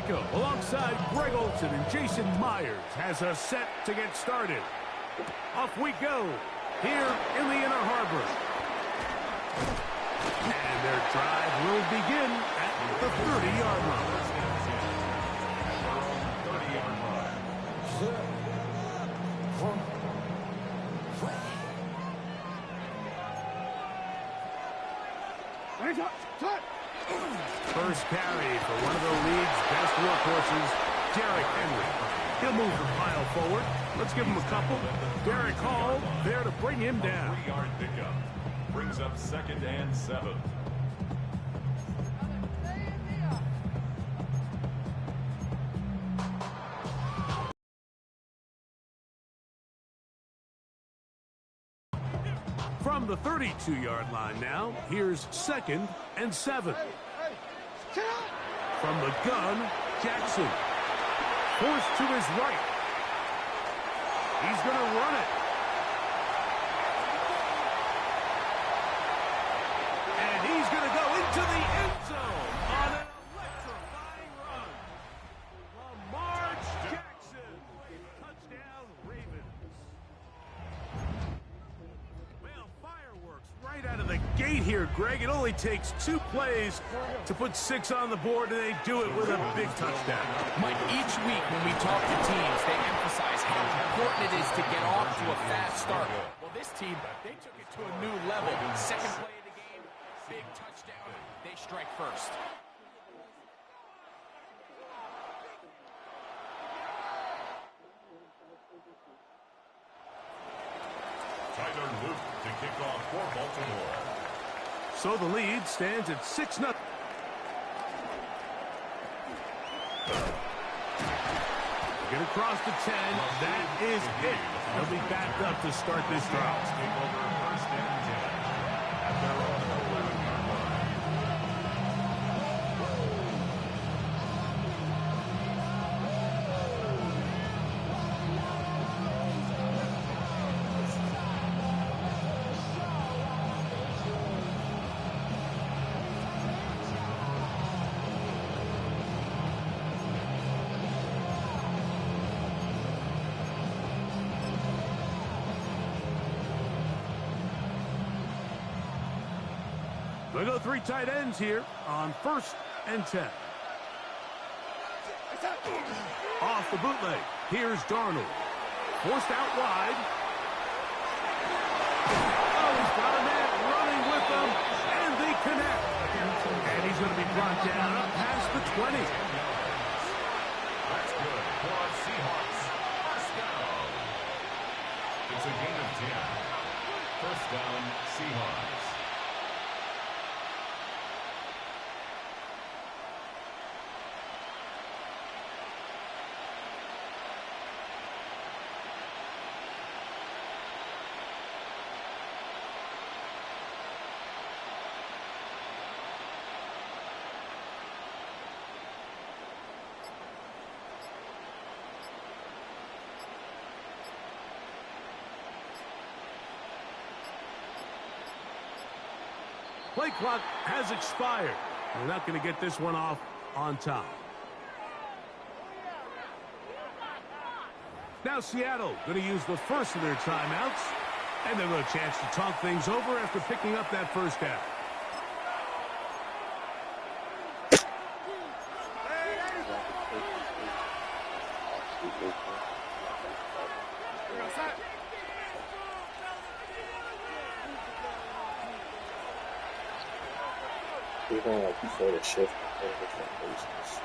Jacob, alongside Greg Olson and Jason Myers, has us set to get started. Off we go, here in the Inner Harbor. And their drive will begin at the 30-yard line. First carry for one of the league's best workhorses, Derrick Henry. He'll move the pile forward. Let's give him a couple. Derrick Hall there to bring him down. 3-yard pickup. Brings up 2nd and 7. From the 32-yard line now, here's 2nd and 7. From the gun, Jackson. Forced to his right. He's going to run it. And he's going to go into the end zone on an electrifying run. Lamar Jackson. Touchdown, Ravens. Well, fireworks right out of the gate here, Greg. It only takes 2 plays to put 6 on the board, and they do it with a big touchdown. Mike, each week when we talk to teams, they emphasize how important it is to get off to a fast start. Well, this team, they took it to a new level. Second play of the game, big touchdown. They strike first. Tyler Luke to kick off for Baltimore. So the lead stands at 6-0. Get across the 10. That is it. They'll be backed up to start this drive. Take over 1st and 10 at their own 11-yard line. They go 3 tight ends here on 1st and 10. Off the bootleg. Here's Darnold. Forced out wide. Oh, he's got a man running with them, and they connect. And he's going to be brought down up past the 20. That's good for our Seahawks. First down. It's a gain of 10. First down, Seahawks. Play clock has expired. They're not going to get this one off on time. Now Seattle going to use the first of their timeouts, and they've got a chance to talk things over after picking up that first down. Even like before the shift, different places.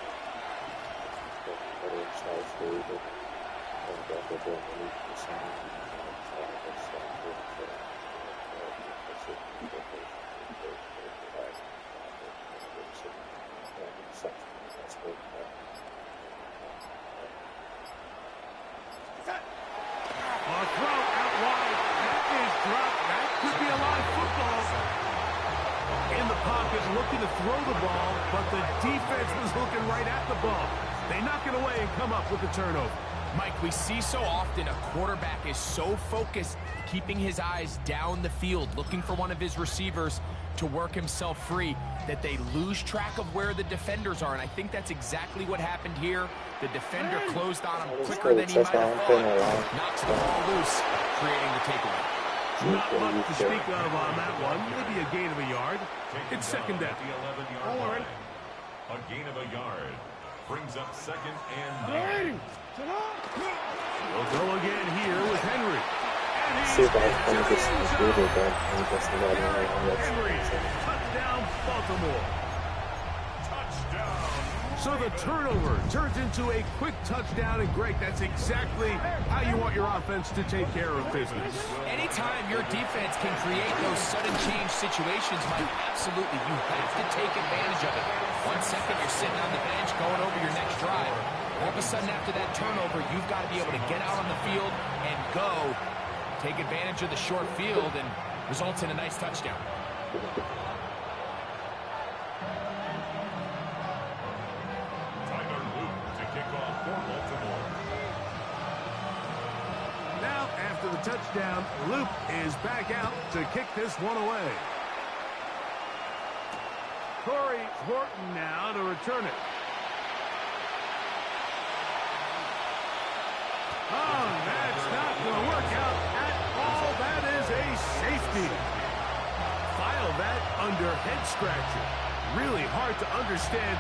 Throw out wide. That is dropped. That could be a live football. In the pocket, looking to throw the ball, but the defense was looking right at the ball. They knock it away and come up with the turnover. Mike, we see so often a quarterback is so focused, keeping his eyes down the field, looking for one of his receivers to work himself free, that they lose track of where the defenders are. And I think that's exactly what happened here. The defender closed on him quicker than he might have thought. Knocks the ball loose, creating the takeaway. Not much to speak of on that one. Maybe a gain of a yard. It's second down. All right. A gain of a yard. Brings up second and 9. We'll go again here with Henry. See if I can get this video done. Henry, touchdown Baltimore. So the turnover turns into a quick touchdown, and Greg, that's exactly how you want your offense to take care of business. Anytime your defense can create those sudden change situations, Mike, absolutely, you have to take advantage of it. 1 second, you're sitting on the bench going over your next drive. All of a sudden, after that turnover, you've got to be able to get out on the field and go. Take advantage of the short field and results in a nice touchdown. Now, after the touchdown, Luke is back out to kick this one away. Corey Horton now to return it. Oh, that's not going to work out at all. That is a safety. File that under head scratcher. Really hard to understand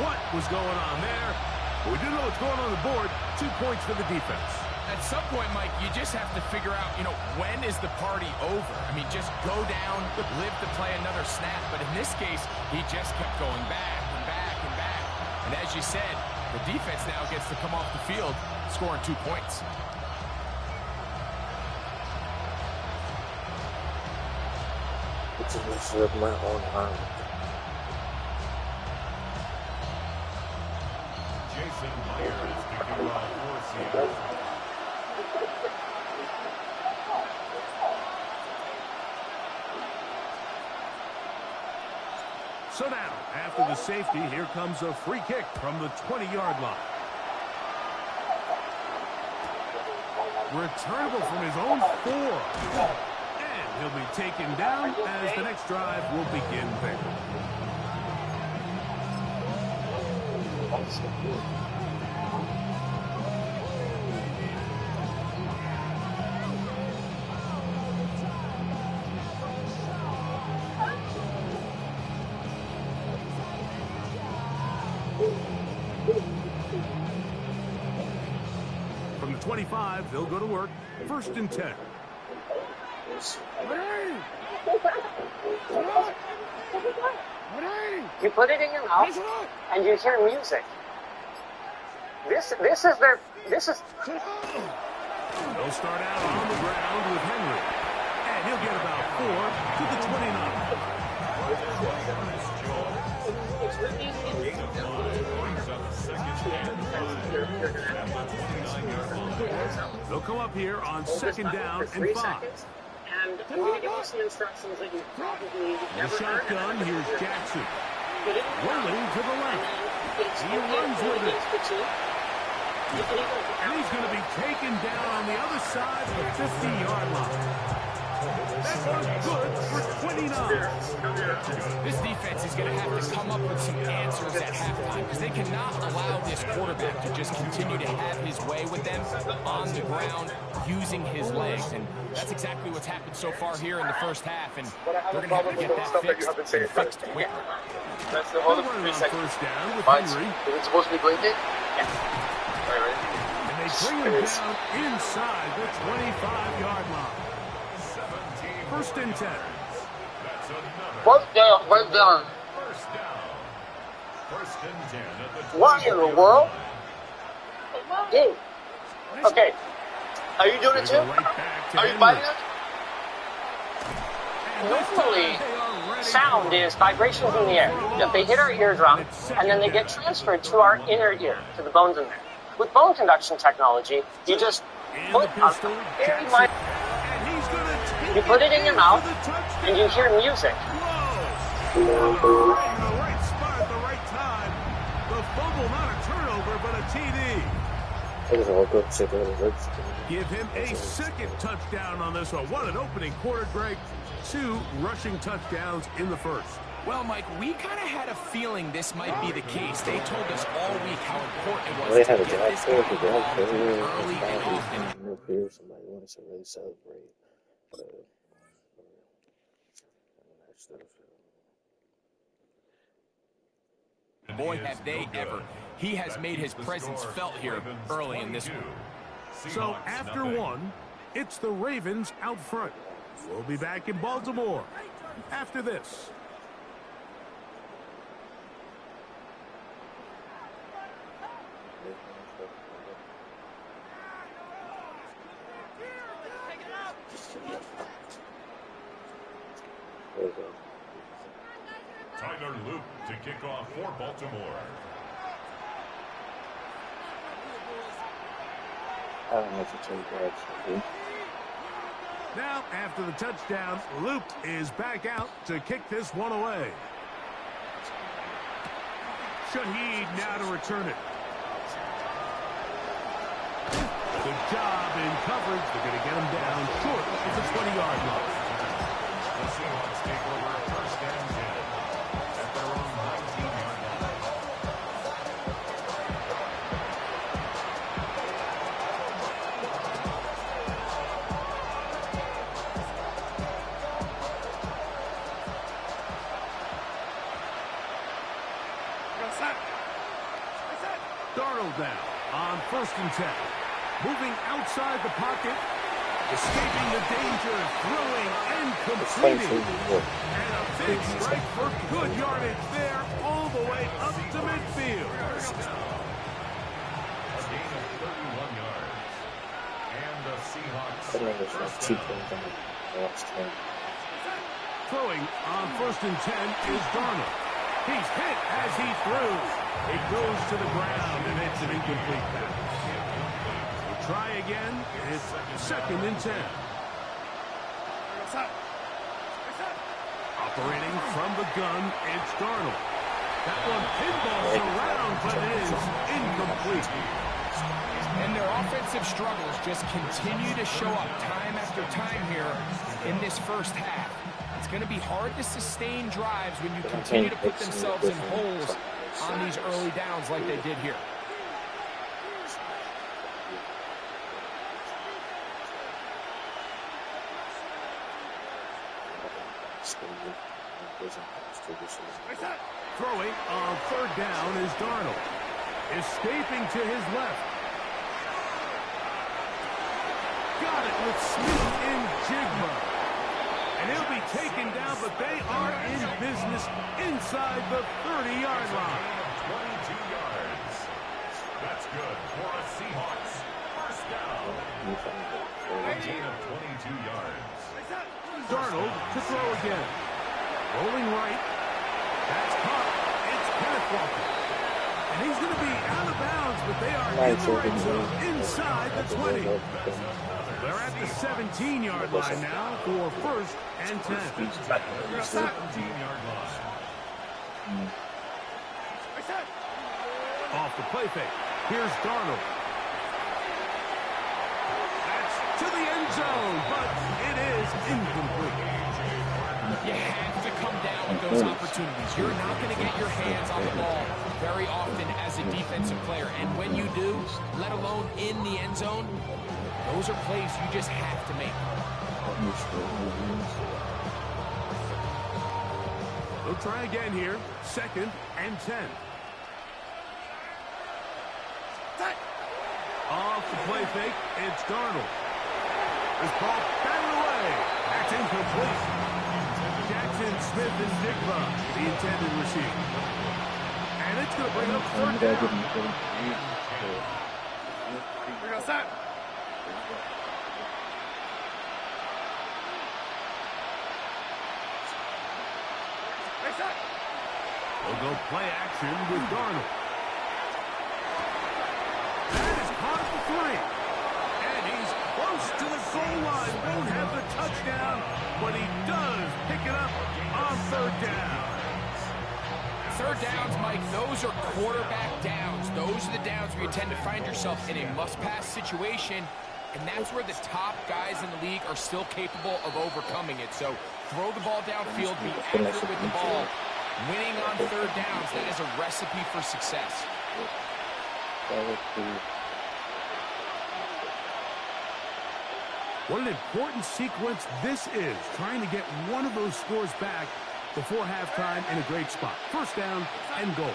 what was going on there. But we do know what's going on the board. 2 points for the defense. At some point, Mike, you just have to figure out, when is the party over? I mean, just go down, live to play another snap. But in this case, he just kept going back and back and back. And as you said, the defense now gets to come off the field, scoring 2 points. It's a mixture of my own arm. Jason Myers picking up for Seattle. So now, after the safety, here comes a free kick from the 20-yard line. Returnable from his own 4. And he'll be taken down as the next drive will begin there. From the 25, they'll go to work. 1st and 10. You put it in your mouth and you hear music. This is their. They'll start out on the ground with Henry. And he'll get about 4 to the 29. They'll come up here on 2nd down and 5. And I'm going to give you some instructions that you probably never heard. Shotgun, here's Jackson. Rolling to the left. He runs with it. And he's going to be taken down on the other side of the 50-yard line. That was good for 29. This defense is going to have to come up with some answers at halftime because they cannot allow this quarterback to just continue to have his way with them on the ground using his legs. And that's exactly what's happened so far here in the first half. And they're going to have to get that fixed quick. That's the whole of 3 seconds. Mine's, is it supposed to be blinking? Yeah. All right, ready? And they bring him down inside the 25-yard line. 1st and 10. What down, right down. What in the world? Dude. Okay. Are you doing it too? Are you biting it? Normally, sound is vibrations in the air. That they hit our eardrum, and then they get transferred to our inner ear, to the bones in there. With bone conduction technology, you just put a very minor... You put it in your mouth, and you hear music. Whoa! The right spot at the right time. The fumble, not a turnover, but a TD. Give him a second touchdown on this one. What an opening quarter, Greg. 2 rushing touchdowns in the first. Well, Mike, we kind of had a feeling this might be the case. They told us all week how important it was to get this guy involved early and often. Somebody wanted to really celebrate. Boy, have they ever. He has made his presence felt here early in this one. So after 1, it's the Ravens out front. We'll be back in Baltimore after this. Tyler Loop to kick off for Baltimore. Now, after the touchdown, Loop is back out to kick this one away. Shaheed now to return it. Good job in coverage. They're going to get him down short at the 20-yard line. The Seahawks take over a first and 10 at their own 19-yard line. Darnold now on 1st and 10. Moving outside the pocket. Escaping the danger. Throwing and completing. And a big strike for good yardage there all the way up to midfield. A gain of 31 yards. And the Seahawks first down. Throwing on 1st and 10 is Darnold. He's hit as he threw. It goes to the ground, and it's an incomplete pass. We'll try again. It's 2nd and 10. Operating from the gun, it's Darnold. That one pinballs around, but it is incomplete. And their offensive struggles just continue to show up time after time here in this first half. It's going to be hard to sustain drives when you continue to put themselves in holes on these early downs like they did here. Throwing on 3rd down is Darnold. Escaping to his left. Got it with Smith in Jigma. And he'll be taken down, but they are in business inside the 30-yard line. 22 yards. That's good for a Seahawks first down. A gain of 22 yards. Darnold to throw again. Rolling right. That's caught. It's Kenneth Walker. And he's going to be out of bounds, but they are in the red zone inside the 20. They're at the 17-yard line now for 1st and 10. 17-yard line. Off the play fake. Here's Darnold. That's to the end zone, but it is incomplete. You have to come down with those opportunities. You're not going to get your hands on the ball very often as a defensive player. And when you do, let alone in the end zone, those are plays you just have to make. We'll try again here. 2nd and 10. Off the play fake, it's Darnold. This ball batted away. That's incomplete. Jackson, Smith, and Jigba, the intended receiver. And it's going to bring up 3rd down. We'll go play action with Darnold. That is caught at the 3. And he's close to the goal line. Won't have the touchdown, but he does pick it up on 3rd down. third downs, Mike, those are quarterback downs. Those are the downs where you tend to find yourself in a must-pass situation, and that's where the top guys in the league are still capable of overcoming it. So throw the ball downfield, be accurate with the ball. Winning on third downs, that is a recipe for success. What an important sequence this is, trying to get one of those scores back before halftime in a great spot. First down and goal.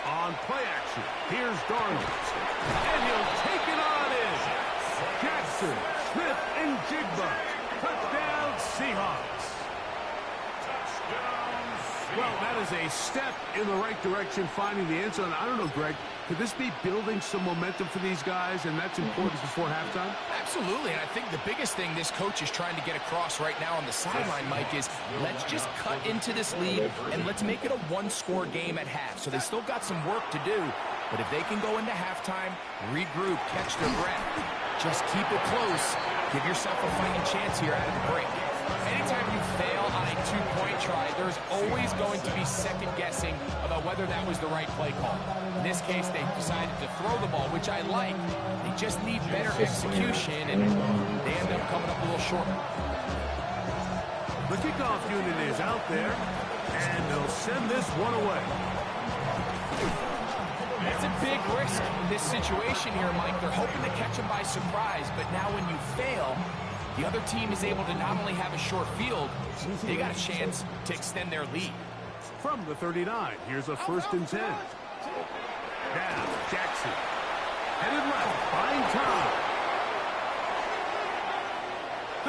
On play action, here's Darnold. And he'll take it on in. Jackson, Smith, and Jigba. Touchdown, Seahawks. Well, that is a step in the right direction, finding the end zone. I don't know, Greg, could this be building some momentum for these guys, and that's important before halftime? Absolutely, and I think the biggest thing this coach is trying to get across right now on the sideline, Mike, is let's just cut into this lead, and let's make it a one-score game at half. So they still got some work to do, but if they can go into halftime, regroup, catch their breath, just keep it close, give yourself a fighting chance here out of the break. Anytime you fail on a two-point try, there's always going to be second-guessing about whether that was the right play call. In this case, they decided to throw the ball, which I like. They just need better execution, and they end up coming up a little short. The kickoff unit is out there, and they'll send this one away. It's a big risk in this situation here, Mike. They're hoping to catch him by surprise, but now when you fail, the other team is able to not only have a short field, they got a chance to extend their lead. From the 39, here's a 1st and 10. Now, Jackson. Headed left, find time.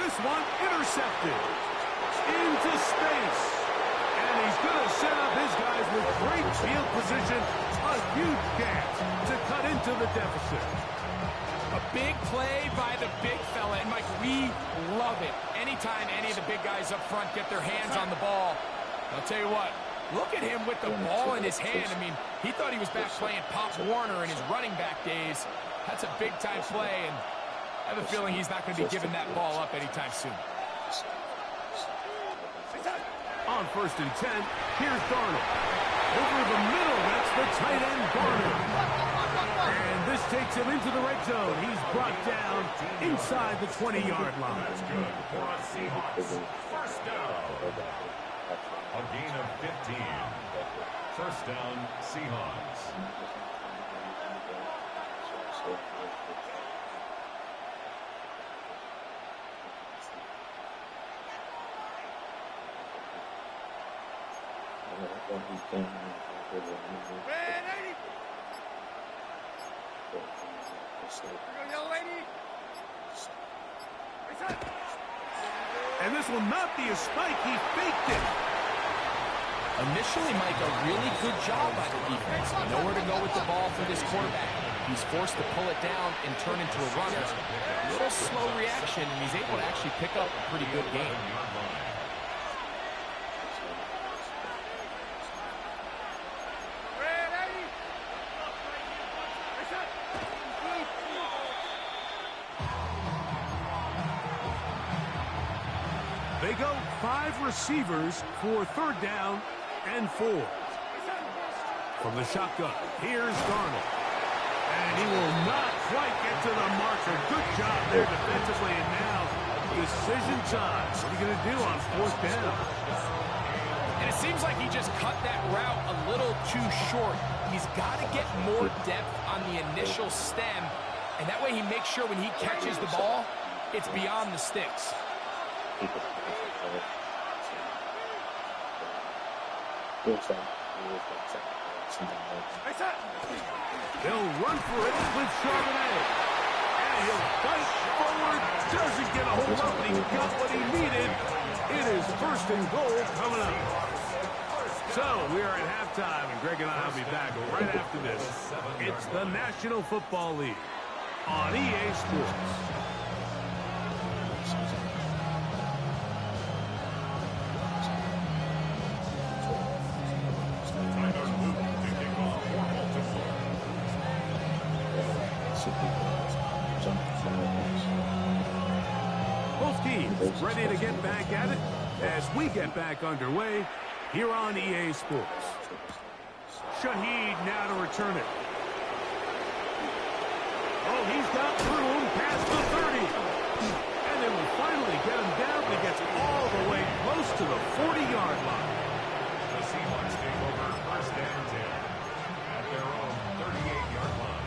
This one intercepted. Into space. And he's going to set up his guys with great field position. A huge chance to cut into the deficit. A big play by the big fella, and Mike, we love it. Anytime any of the big guys up front get their hands on the ball, I'll tell you what, look at him with the ball in his hand. I mean, he thought he was back playing Pop Warner in his running back days. That's a big-time play, and I have a feeling he's not going to be giving that ball up anytime soon. On 1st and 10, here's Darnold. Over the middle, that's the tight end, Darnold. And this takes him into the red zone. He's brought down inside the 20-yard line. That's good for a Seahawks. First down. A gain of 15. First down, Seahawks. And this will not be a spike. He faked it. Initially, Mike, a really good job by the defense. Nowhere to go with the ball for this quarterback. He's forced to pull it down and turn into a runner. A little slow reaction, and he's able to actually pick up a pretty good game. They go 5 receivers for 3rd down and 4. From the shotgun, here's Darnold. And he will not quite get to the marker. Good job there defensively, and now decision time. What are you going to do on 4th down? And it seems like he just cut that route a little too short. He's got to get more depth on the initial stem, and that way he makes sure when he catches the ball, it's beyond the sticks. They'll run for it with Charbonnet. And he'll fight forward. Doesn't get a hold up, but he got what he needed. It is 1st and goal coming up. So we are at halftime, and Greg and I will be back right after this. It's the National Football League on EA Sports. Both teams ready to get back at it as we get back underway here on EA Sports. Shaheed now to return it. Oh, he's got room past the 30. And they will finally get him down. He gets all the way close to the 40-yard line. The Seahawks take over first and 10 at their own 38-yard line.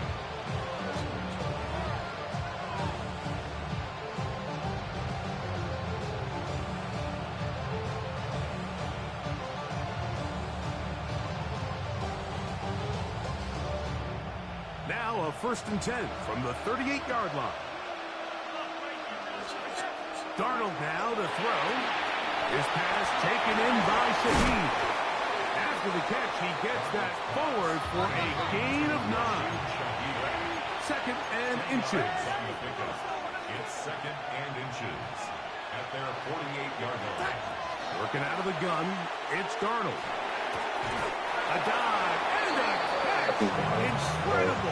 Now a first and 10 from the 38-yard line. Darnold now to throw. His pass taken in by Shaheed. After the catch, he gets that forward for a gain of 9. Second and inches. It's second and inches at their 48-yard line. Working out of the gun, it's Darnold. A dive and a catch. Incredible.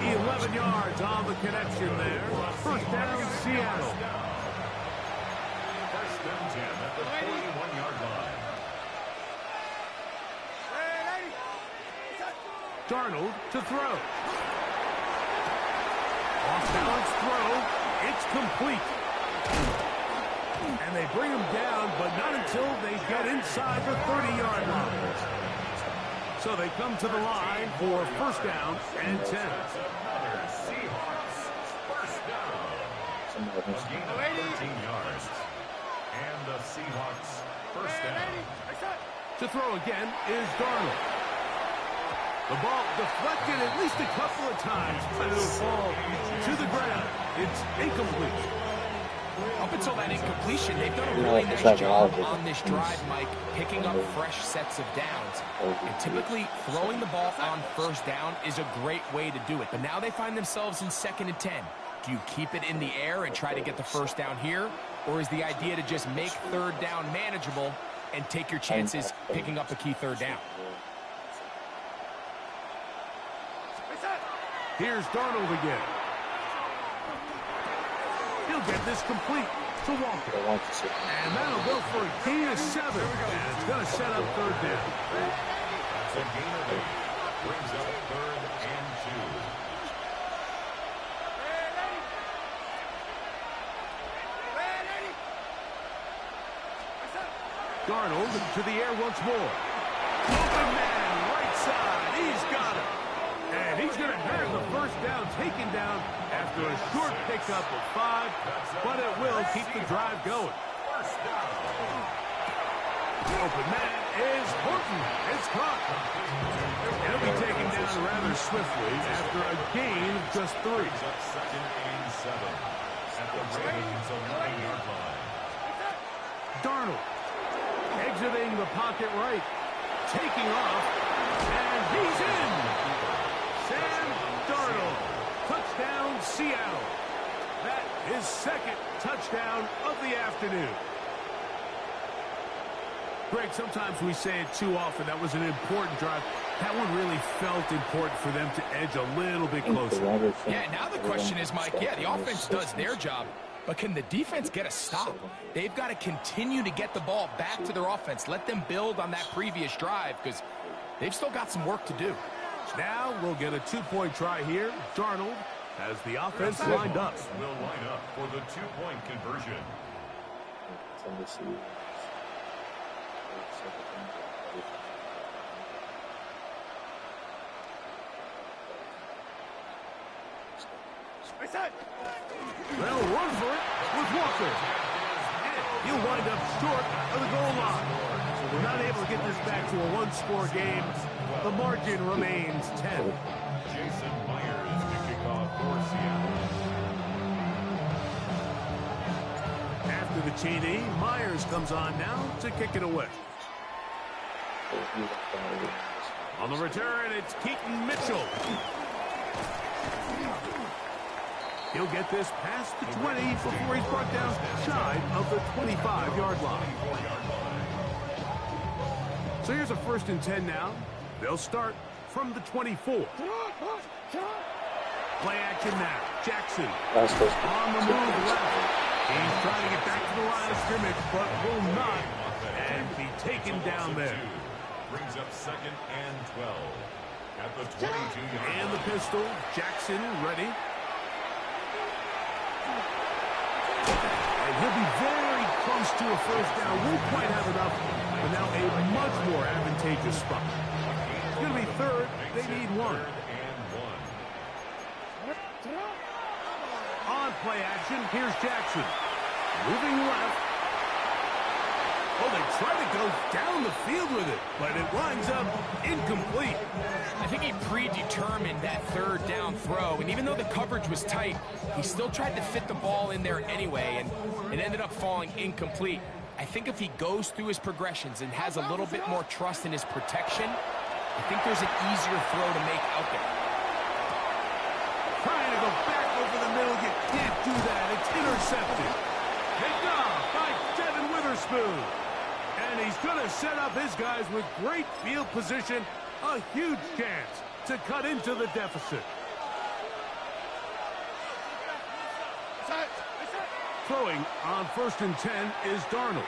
11 yards on the connection there. First down, Seattle. First and 10 at the 41-yard line. Darnold to throw. Off-balance throw. It's complete. And they bring him down, but not until they get inside the 30-yard line. So they come to the line for first down and 10. Seahawks first down. A gain of 13 yards. And the Seahawks first down. To throw again is Darnold. The ball deflected at least a couple of times, but it'll fall to the ground. It's incomplete. Up until that incompletion, they've done a really nice job on this drive, Mike, picking up fresh sets of downs. And typically, throwing the ball on first down is a great way to do it. But now they find themselves in second and 10. Do you keep it in the air and try to get the first down here? Or is the idea to just make third down manageable and take your chances picking up a key third down? Here's Darnold again. He'll get this complete to Walker. And that'll go for a gain of 7. And it's going to set up third down. That's a gain of 8. Brings up third and 2. Darnold to the air once more. Open man, right side. He's got it. And he's going to have the first down taken down after a short pickup of 5, but it will keep the drive going. Open man is Horton. It's caught. He'll be taken down rather swiftly after a gain of just 3. Second and 7 at the Ravens 11-yard line. Darnold exiting the pocket right, taking off, and he's in. Sam Darnold, touchdown Seattle. That is second touchdown of the afternoon. Greg, sometimes we say it too often. That was an important drive. That one really felt important for them to edge a little bit closer. Yeah, now the question is, Mike, yeah, the offense does their job, but can the defense get a stop? They've got to continue to get the ball back to their offense. Let them build on that previous drive because they've still got some work to do. Now we'll get a 2-point try here. Darnold has the offense lined up. Will line up for the 2-point conversion. They'll run for it with Walker. He'll wind up short of the goal line. We're not able to get this back to a one-score game. The margin remains 10. Jason Myers to kick off for Seattle. After the TD, Myers comes on now to kick it away. On the return, it's Keaton Mitchell. He'll get this past the 20 before he's brought down shy of the 25-yard line. So here's a first and 10 now. They'll start from the 24. Play action now. Jackson Last first. on the move left. He's trying to get back to the line of scrimmage, but will not, and be taken down there. Brings up 2nd and 12 at the 22-yard line. And the pistol. Jackson ready. And he'll be very close to a first down. Won't quite have enough, but now a much more advantageous spot. It's going to be 3rd. They need 1. On play action, here's Jackson. Moving left. Oh, they try to go down the field with it, but it winds up incomplete. I think he predetermined that 3rd down throw, and even though the coverage was tight, he still tried to fit the ball in there anyway, and it ended up falling incomplete. I think if he goes through his progressions and has a little bit more trust in his protection, I think there's an easier throw to make out there. Trying to go back over the middle. You can't do that. It's intercepted. Picked off by Devin Witherspoon. And he's going to set up his guys with great field position. A huge chance to cut into the deficit. Throwing on 1st and 10 is Darnold.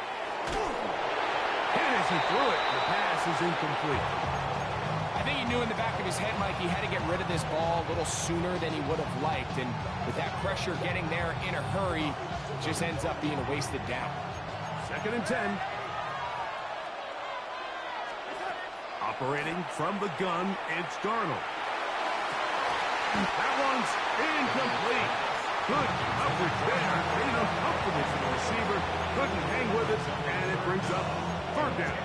And as he threw it, the pass is incomplete. I think he knew in the back of his head, Mike, he had to get rid of this ball a little sooner than he would have liked. And with that pressure getting there in a hurry, it just ends up being a wasted down. 2nd and 10. Operating from the gun, it's Darnold. That one's incomplete. Good coverage there. Made it uncomfortable for the receiver. Couldn't hang with it, and it brings up 3rd down.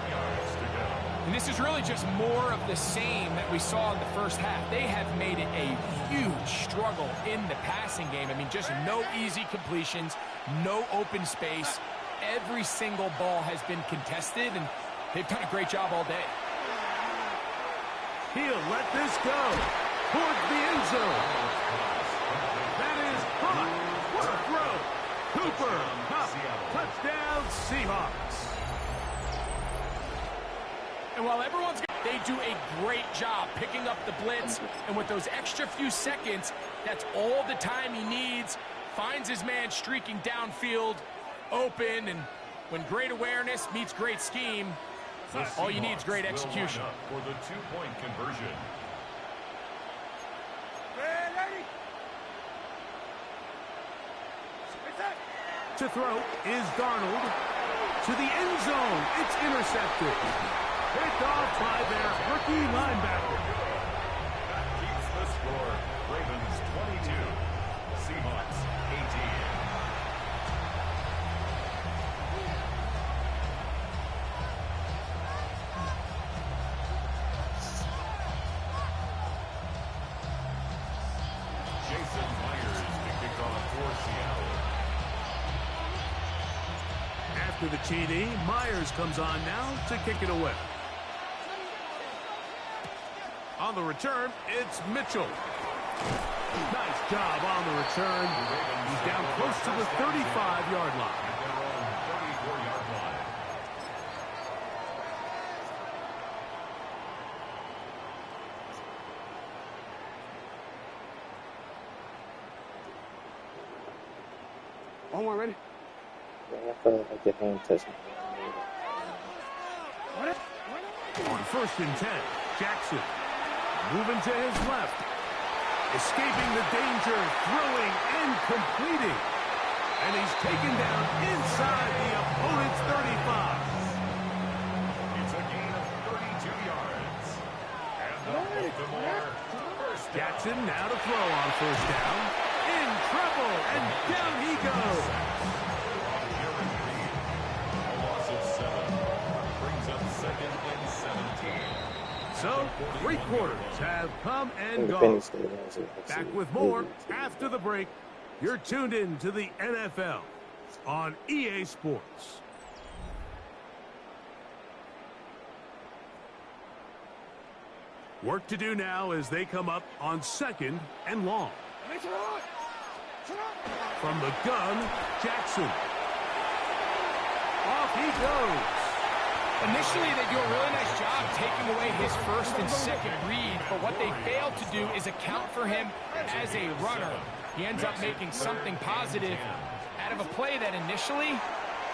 And this is really just more of the same that we saw in the first half. They have made it a huge struggle in the passing game. I mean, just no easy completions, no open space. Every single ball has been contested, and they've done a great job all day. He'll let this go towards the end zone. That is hot. What a throw. Cooper, Cup, touchdown, Seahawks. And while everyone's they do a great job picking up the blitz, and with those extra few seconds, that's all the time he needs. Finds his man streaking downfield, open, and when great awareness meets great scheme, all you need is great execution. For the 2-point conversion. To throw is Darnold. To the end zone. It's intercepted. Picked off by their rookie linebacker. That keeps the score. Ravens 22. Seahawks 18. Jason Myers to kick off for Seattle. After the TD, Myers comes on now to kick it away. On the return, it's Mitchell. Nice job on the return. He's down close to the 35-yard line. At their own 34-yard line. Omar, ready? I feel like the hand touched me. On 1st and 10, Jackson moving to his left. Escaping the danger, throwing and completing. And he's taken down inside the opponent's 35. It's a gain of 32 yards. And the Baltimore first down. Jackson now to throw on 1st down. In trouble, and down he goes. A loss of 7 brings up 2nd and 17. So, 3 quarters have come and The gone. penny stayed on, so Back with more after the break. You're tuned in to the NFL on EA Sports. Work to do now as they come up on 2nd and long. From the gun, Jackson. Off he goes. Initially, they do a really nice job taking away his first and second read, but what they failed to do is account for him as a runner. He ends up making something positive out of a play that initially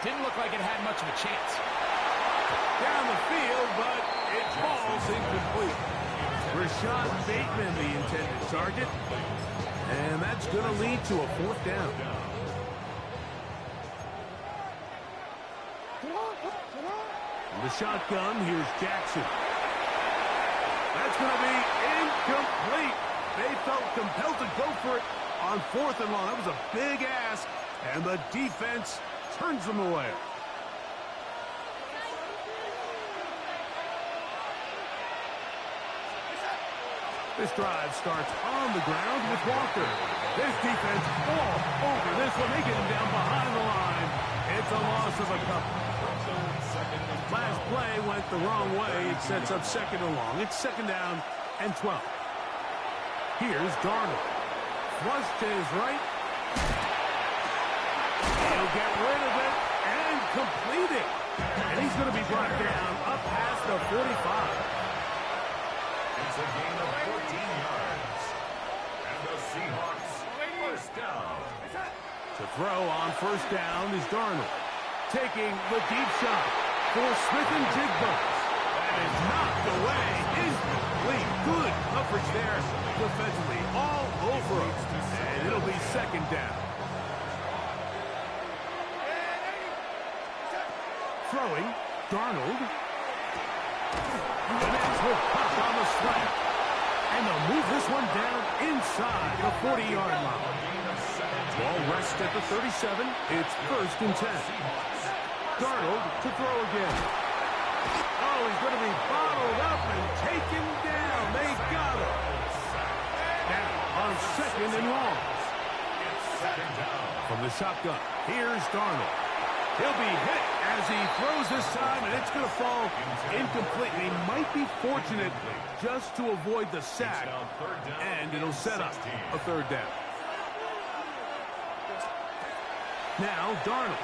didn't look like it had much of a chance. Down the field, but it falls incomplete. Rashad Bateman, the intended target, and that's going to lead to a 4th down. The shotgun, here's Jackson. That's going to be incomplete. They felt compelled to go for it on 4th and long. That was a big ask, and the defense turns them away. This drive starts on the ground with Walker. This defense all over this one. They get him down behind the line. It's a loss of a couple. Last play went the wrong way. It sets up 2nd and long. It's 2nd down and 12. Here's Darnold. Flush to his right. He'll get rid of it and complete it. And he's going to be brought down up past the 45. It's a gain of 14 yards. And the Seahawks, 1st down. To throw on 1st down is Darnold. Taking the deep shot for Smith and Jigba. That is knocked away. Incomplete. Good coverage there defensively. All over him. And it'll be 2nd down. Throwing. Darnold. And that's will pop on the slant. And they'll move this one down inside the 40-yard line. Ball rests at the 37. It's 1st and 10. Darnold to throw again. Oh, he's going to be bottled up and taken down. They got him. Now on 2nd and long. From the shotgun, here's Darnold. He'll be hit as he throws this time, and it's going to fall incomplete. He might be fortunate just to avoid the sack, and it'll set up a 3rd down. Now Darnold.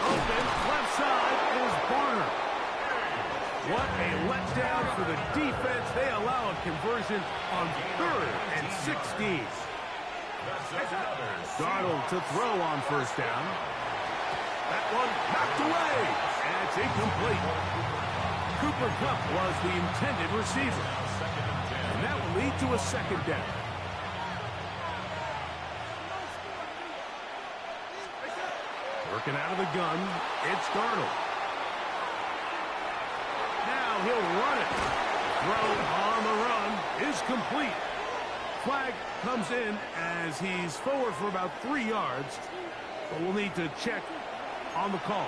Open, left side is Barner. What a letdown for the defense. They allow a conversion on 3rd and 16. Darnold to throw on 1st down. That one knocked away, and it's incomplete. Cooper Kupp was the intended receiver. And that will lead to a 2nd down. Working out of the gun, it's Darnold. Now he'll run it. Throw on the run is complete. Flag comes in as he's forward for about 3 yards, but we'll need to check on the call.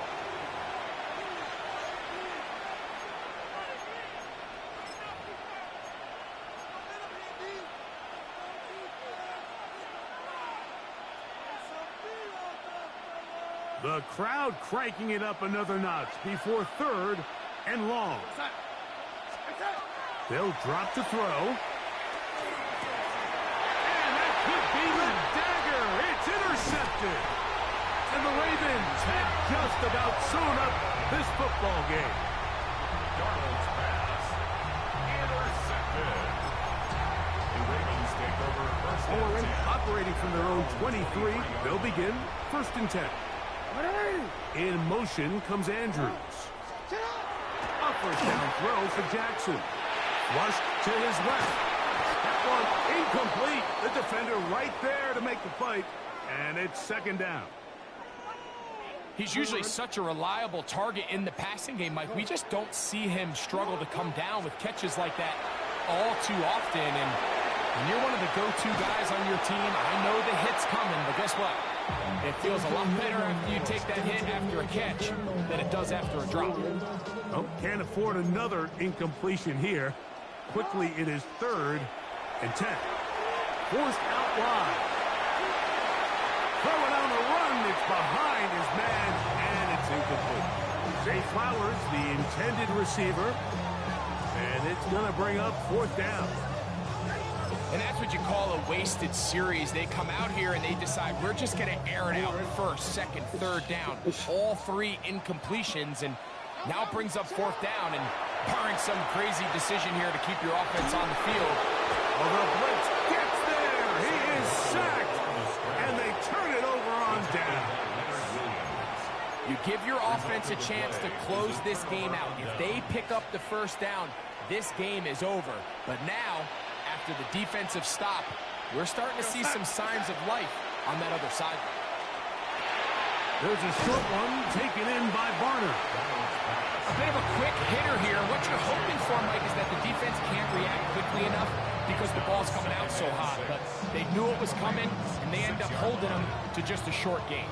The crowd cranking it up another notch before 3rd and long. They'll drop to throw. And that could be the dagger. It's intercepted. And the Ravens have just about sewn up this football game. Darnold's pass intercepted. The Ravens take over 1st and 10. Operating from their own 23, they'll begin 1st and 10. In motion comes Andrews. A 1st down throw for Jackson. Flushed to his left. That one incomplete. The defender right there to make the fight. And it's 2nd down. He's usually such a reliable target in the passing game, Mike. We just don't see him struggle to come down with catches like that all too often. And when you're one of the go-to guys on your team, I know the hit's coming, but guess what? It feels a lot better after you take that hit after a catch than it does after a drop. Oh, can't afford another incompletion here. Quickly, it is 3rd and 10. Forced out wide. Throwing on the run. It's behind his man, and it's incomplete. Zay Flowers, the intended receiver. And it's going to bring up 4th down. And that's what you call a wasted series. They come out here and they decide, we're just going to air it out first, second, third down. All 3 incompletions, and now it brings up 4th down, and barring some crazy decision here to keep your offense on the field. Well, the blitz gets there. He is sacked, and they turn it over on down. You give your offense a chance to close this game out. If they pick up the 1st down, this game is over. But now, after the defensive stop, we're starting to see some signs of life on that other side. There's a short one taken in by Barner. A bit of a quick hitter here. What you're hoping for, Mike, is that the defense can't react quickly enough because the ball's coming out so hot. But they knew it was coming, and they end up holding them to just a short gain.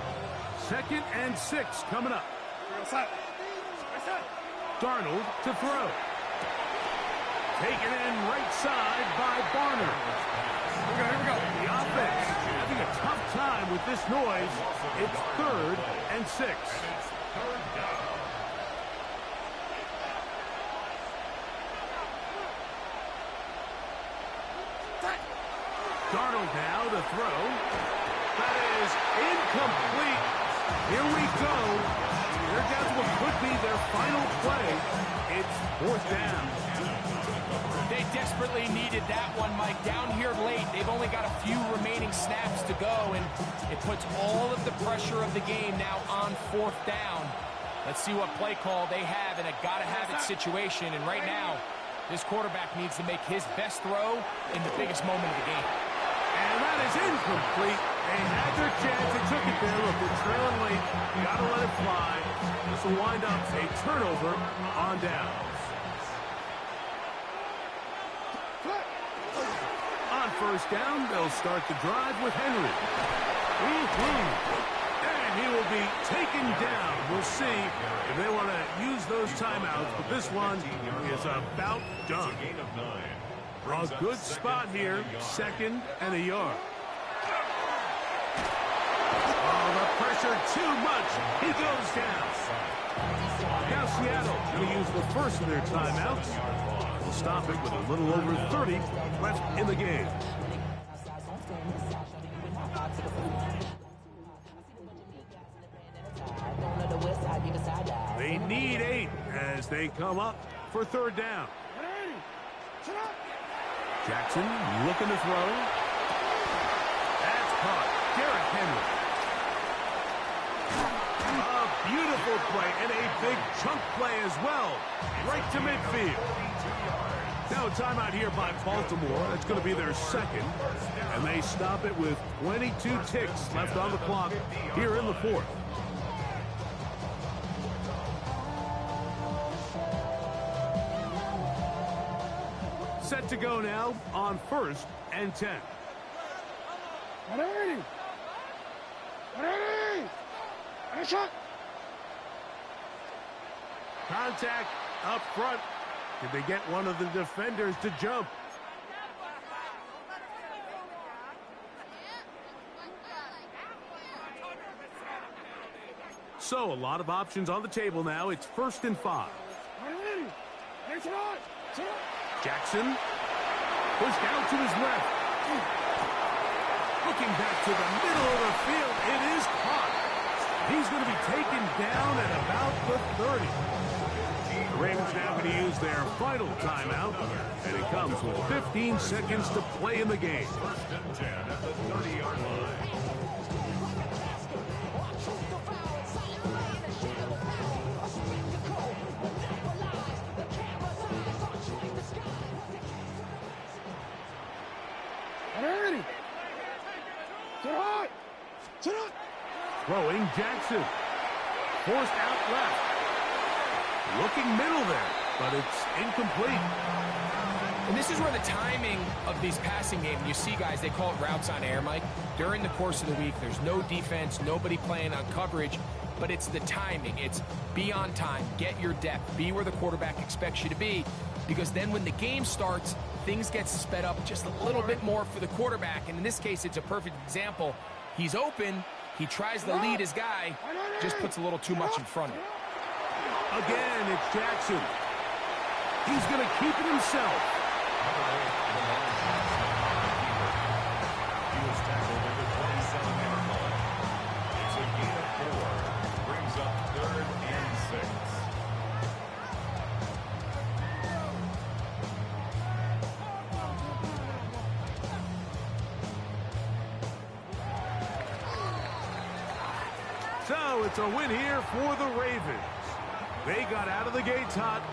2nd and 6 coming up. Darnold to throw. Taken in right side by Barner. Here we go. The offense having a tough time with this noise. It's 3rd and 6. Darnold now to throw. That is incomplete. Here we go. They're down to what could be their final play. It's 4th down. They desperately needed that one, Mike. Down here late, they've only got a few remaining snaps to go, and it puts all of the pressure of the game now on 4th down. Let's see what play call they have in a gotta-have-it situation, and right now, this quarterback needs to make his best throw in the biggest moment of the game. And that is incomplete. They had their chance. They took it there. Look, they're trailing late. You got to let it fly. This will wind up a turnover on downs. On 1st down, they'll start the drive with Henry. And he will be taken down. We'll see if they want to use those timeouts, but this one is about done. A good spot here, 2nd and a yard. Oh, the pressure too much. He goes down. Now Seattle going to use the first of their timeouts. We'll stop it with a little over 30 left in the game. They need 8 as they come up for 3rd down. Jackson looking to throw. That's caught. Derrick Henry. A beautiful play and a big chunk play as well. Right to midfield. Now a timeout here by Baltimore. That's going to be their 2nd. And they stop it with 22 ticks left on the clock here in the 4th. Set to go now on 1st and 10. Contact up front. Did they get one of the defenders to jump? So a lot of options on the table now. It's 1st and 5. Jackson pushed out to his left. Looking back to the middle of the field, it is caught. He's going to be taken down at about the 30. The Ravens now going to use their final timeout, and it comes with 15 seconds to play in the game. 1st and 10 at the 30-yard line. Throwing Jackson. Forced out left. Looking middle there, but it's incomplete. And this is where the timing of these passing games, you see guys, they call it routes on air, Mike. During the course of the week, there's no defense, nobody playing on coverage, but it's the timing. It's be on time, get your depth, be where the quarterback expects you to be, because then when the game starts, things get sped up just a little bit more for the quarterback. And in this case, it's a perfect example. He's open, he tries to lead his guy, just puts a little too much in front of him. Again, it's Jackson. He's going to keep it himself. So it's a win here for the Ravens. They got out of the gates hot,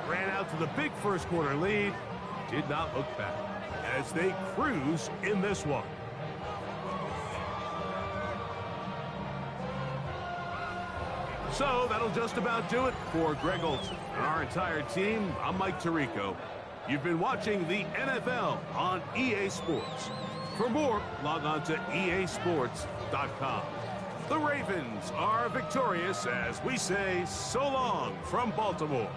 ran out to the big first quarter lead, did not look back as they cruise in this one. So that'll just about do it for Greg Olson and our entire team. I'm Mike Tirico. You've been watching the NFL on EA Sports. For more, log on to easports.com. The Ravens are victorious as we say so long from Baltimore.